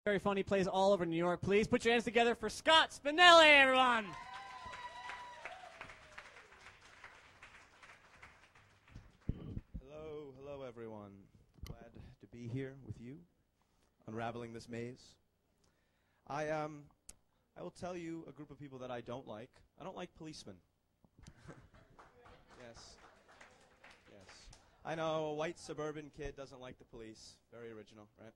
Very funny, plays all over New York. Please put your hands together for Scott Spinelli, everyone. Hello everyone. Glad to be here with you, unraveling this maze. I will tell you a group of people that I don't like. I don't like policemen. Yes. I know, a white suburban kid doesn't like the police. Very original, right?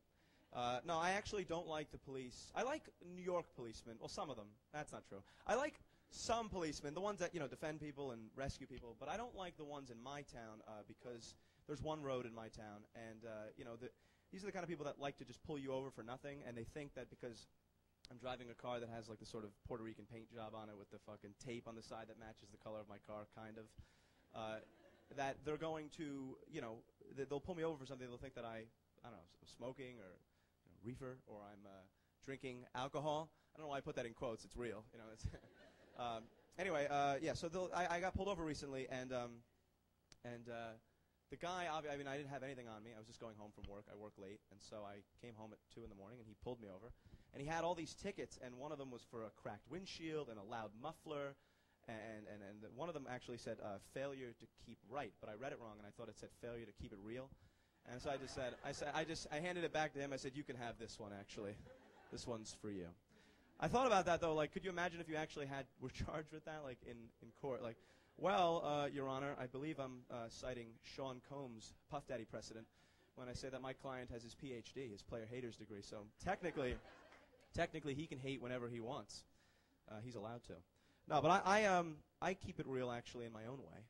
No, I actually don't like the police. I like New York policemen. Well, some of them. That's not true. I like some policemen, the ones that, defend people and rescue people, but I don't like the ones in my town because there's one road in my town, and, these are the kind of people that like to just pull you over for nothing, and they think that because I'm driving a car that has, like, the sort of Puerto Rican paint job on it with the fucking tape on the side that matches the color of my car, kind of, that they're going to, they'll pull me over for something. They'll think that I don't know, smoking or reefer, or I'm drinking alcohol. I don't know why I put that in quotes. It's real. It's anyway, yeah, so I got pulled over recently, and the guy, I didn't have anything on me. I was just going home from work. I work late, and so I came home at 2 in the morning, and he pulled me over. And he had all these tickets, and one of them was for a cracked windshield and a loud muffler, and one of them actually said failure to keep right, but I read it wrong, and I thought it said failure to keep it real. And so I handed it back to him. I said, you can have this one, actually. This one's for you. I thought about that, though. Like, could you imagine if you actually were charged with that, like, in court? Like, well, Your Honor, I believe I'm citing Sean Combs' Puff Daddy precedent when I say that my client has his Ph.D., his player haters degree. So technically he can hate whenever he wants. He's allowed to. No, but I keep it real, actually, in my own way.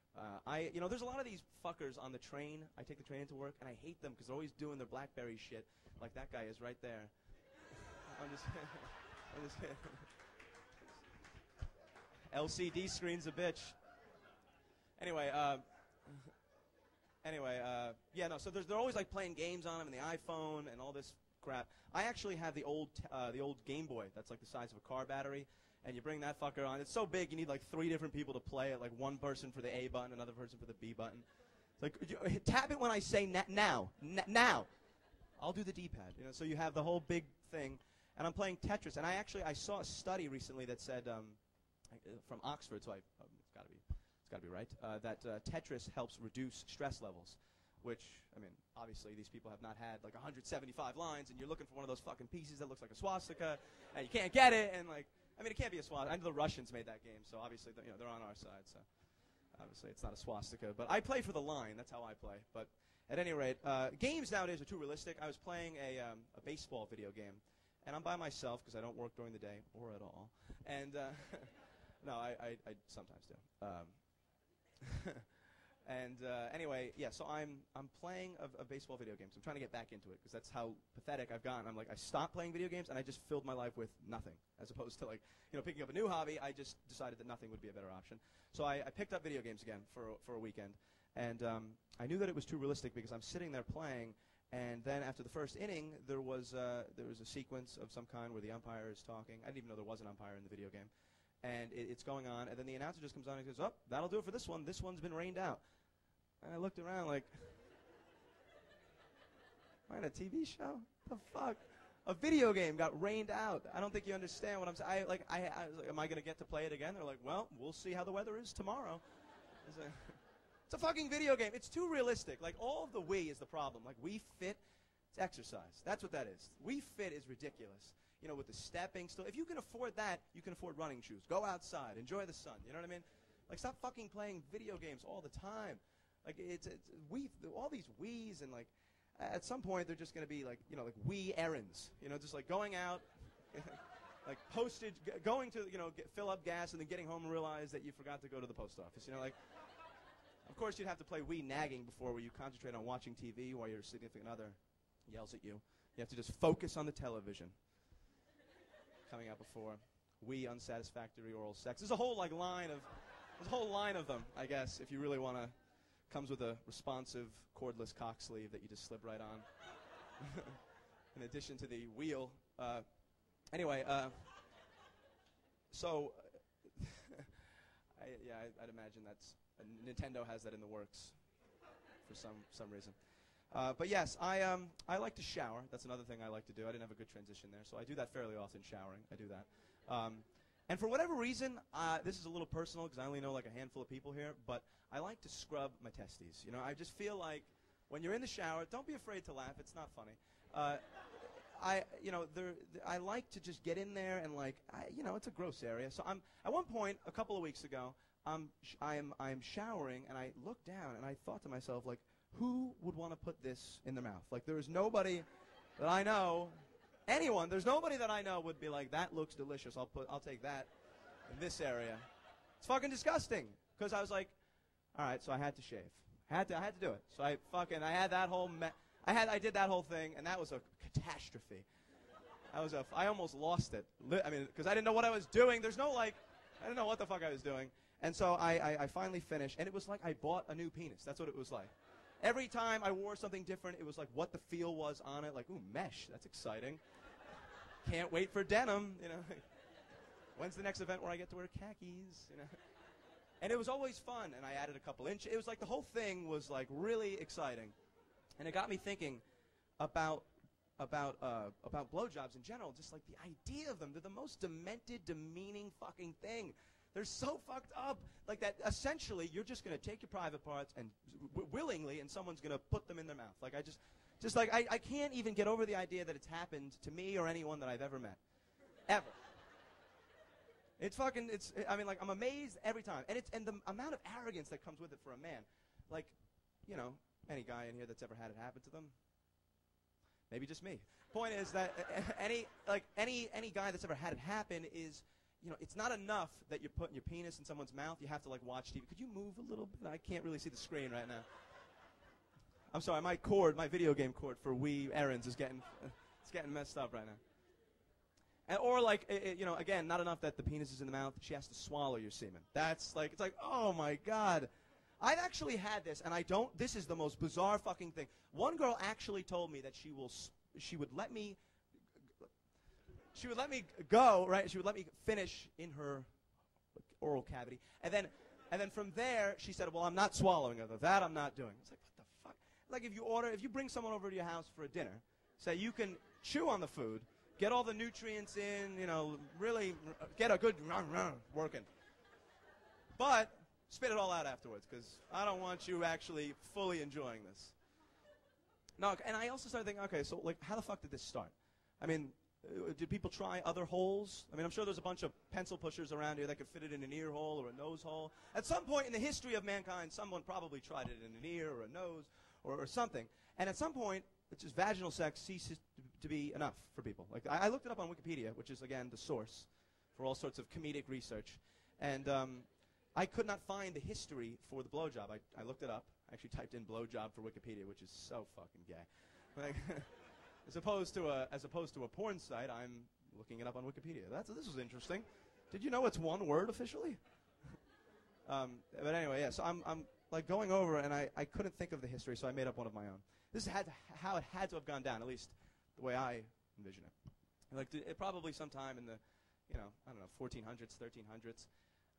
There's a lot of these fuckers on the train. I take the train into work, and I hate them because they're always doing their BlackBerry shit, like that guy is right there. I'm just LCD screen's a bitch. Anyway, yeah, no. So they're always like playing games on them and the iPhone and all this crap. I actually have the old Game Boy that's like the size of a car battery. And you bring that fucker on. It's so big, you need like 3 different people to play it. Like one person for the A button, another person for the B button. It's like, tap it when I say now. I'll do the D-pad. So you have the whole big thing. And I'm playing Tetris. And I saw a study recently that said, from Oxford, so it's got to be right, that Tetris helps reduce stress levels. Which, obviously these people have not had like 175 lines, and you're looking for one of those fucking pieces that looks like a swastika, and you can't get it, and like, it can't be a swastika. I know the Russians made that game, so obviously they're on our side, so obviously it's not a swastika. But I play for the line. That's how I play. But at any rate, games nowadays are too realistic. I was playing a baseball video game, and I'm by myself because I don't work during the day or at all. And no, I sometimes do. And anyway, yeah, so I'm playing a baseball video game. So I'm trying to get back into it because that's how pathetic I've gotten. I'm like, I stopped playing video games and I just filled my life with nothing, as opposed to like, picking up a new hobby. I just decided that nothing would be a better option. So I picked up video games again for a weekend, and I knew that it was too realistic because I'm sitting there playing, and then after the first inning, there was a sequence of some kind where the umpire is talking. I didn't even know there was an umpire in the video game, and it's going on, and then the announcer just comes on and goes, "Oh, that'll do it for this one. This one's been rained out." And I looked around like, am I in a TV show? The fuck? A video game got rained out. I don't think you understand what I'm saying. I was like, am I going to get to play it again? They're like, well, we'll see how the weather is tomorrow. It's a fucking video game. It's too realistic. Like, all of the Wii is the problem. Like, Wii Fit, it's exercise. That's what that is. Wii Fit is ridiculous. With the stepping still. If you can afford that, you can afford running shoes. Go outside. Enjoy the sun. You know what I mean? Like, stop fucking playing video games all the time. Like, it's all these Wiis, and like at some point they're just going to be like, like Wii errands, just like going out, like postage, going to, fill up gas and then getting home and realize that you forgot to go to the post office. Like, of course you'd have to play Wii nagging before, where you concentrate on watching TV while your significant other yells at you. You have to just focus on the television. Coming out before Wii unsatisfactory oral sex. There's a whole line of them, I guess, if you really want to. Comes with a responsive cordless cock sleeve that you just slip right on. In addition to the wheel. Anyway, so I'd imagine Nintendo has that in the works for some reason. But yes, I like to shower. That's another thing I like to do. I didn't have a good transition there, so I do that fairly often, showering. I do that. And for whatever reason, this is a little personal because I only know like a handful of people here, but I like to scrub my testes. You know, I just feel like when you're in the shower, don't be afraid to laugh. It's not funny. I like to just get in there and like, it's a gross area. So at one point, a couple of weeks ago, I'm showering and I looked down and I thought to myself like, who would want to put this in their mouth? Like there is nobody that I know, there's nobody that I know would be like, that looks delicious. I'll take that in this area. It's fucking disgusting. Because I was like, all right, so I had to shave. I had to do it. So I had that whole I did that whole thing, and that was a catastrophe. I almost lost it. I mean, because I didn't know what I was doing. I didn't know what the fuck I was doing. And so I finally finished, and it was like I bought a new penis. That's what it was like. Every time I wore something different, it was like what the feel was on it. Like, ooh, mesh, that's exciting. Can't wait for denim, you know. When's the next event where I get to wear khakis, you know? And it was always fun, and I added a couple inches. It was like the whole thing was like really exciting. And it got me thinking about blowjobs in general, just like the idea of them. They're the most demented, demeaning fucking thing. They're so fucked up. Like that, essentially, you're just going to take your private parts and willingly, and someone's going to put them in their mouth. Like I can't even get over the idea that it's happened to me or anyone that I've ever met. Ever. I'm amazed every time. And the amount of arrogance that comes with it for a man. Like, you know, any guy in here that's ever had it happen to them? Maybe just me. Point is that any guy that's ever had it happen is, you know, it's not enough that you're putting your penis in someone's mouth. You have to, like, watch TV. Could you move a little bit? I can't really see the screen right now. I'm sorry, my video game cord for Wii errands is getting messed up right now. Or, like, again, not enough that the penis is in the mouth. She has to swallow your semen. That's, like, it's like, oh, my God. I've actually had this, and this is the most bizarre fucking thing. One girl actually told me that she would let me go, right? She would let me finish in her oral cavity. And then from there, she said, well, I'm not swallowing it. That I'm not doing. It's like, what the fuck? Like, if you bring someone over to your house for a dinner, say you can chew on the food, get all the nutrients in, you know, really get a good working. But spit it all out afterwards, because I don't want you actually fully enjoying this. No, and I also started thinking, okay, so, like, how the fuck did this start? I mean, did people try other holes? I mean, I'm sure there's a bunch of pencil pushers around here that could fit it in an ear hole or a nose hole. At some point in the history of mankind, someone probably tried it in an ear or a nose or something. And at some point, it's just vaginal sex ceases to be enough for people. Like, I looked it up on Wikipedia, which is, again, the source for all sorts of comedic research. And I could not find the history for the blowjob. I looked it up. I actually typed in blowjob for Wikipedia, which is so fucking gay. Like, as opposed to a porn site, I'm looking it up on Wikipedia. This was interesting. Did you know it's one word officially? But anyway, yeah. So I'm like going over, and I couldn't think of the history, so I made up one of my own. This is how it had to have gone down, at least the way I envision it. Like it probably sometime in the, I don't know, 1400s, 1300s.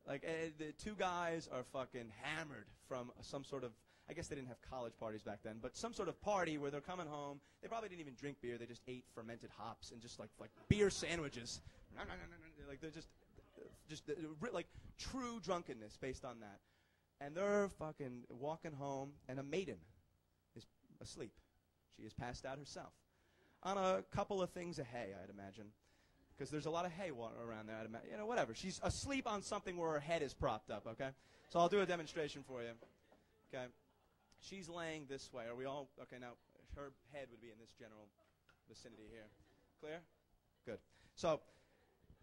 Like the two guys are fucking hammered from some sort of, I guess they didn't have college parties back then, but some sort of party where they're coming home. They probably didn't even drink beer. They just ate fermented hops and just like beer sandwiches. Like they're just like true drunkenness based on that. And they're fucking walking home, and a maiden is asleep. She has passed out herself on a couple of things of hay, I'd imagine. Because there's a lot of hay around there, I'd imagine. You know, whatever. She's asleep on something where her head is propped up, okay? So I'll do a demonstration for you. Okay. She's laying this way. Are we all, okay, now her head would be in this general vicinity here. Clear? Good. So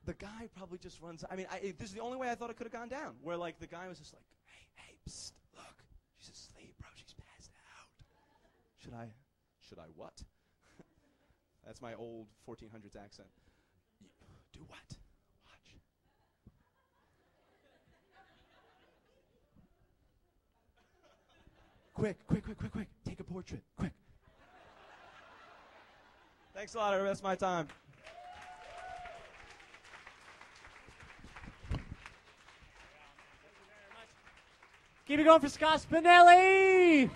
the guy probably just runs, this is the only way I thought it could have gone down, where like the guy was just like, hey, psst, look, she's asleep, bro, she's passed out. Should I what? That's my old 1400s accent. Do what? Watch. Quick. Take a portrait. Quick. Thanks a lot. That's my time. Keep it going for Scott Spinelli!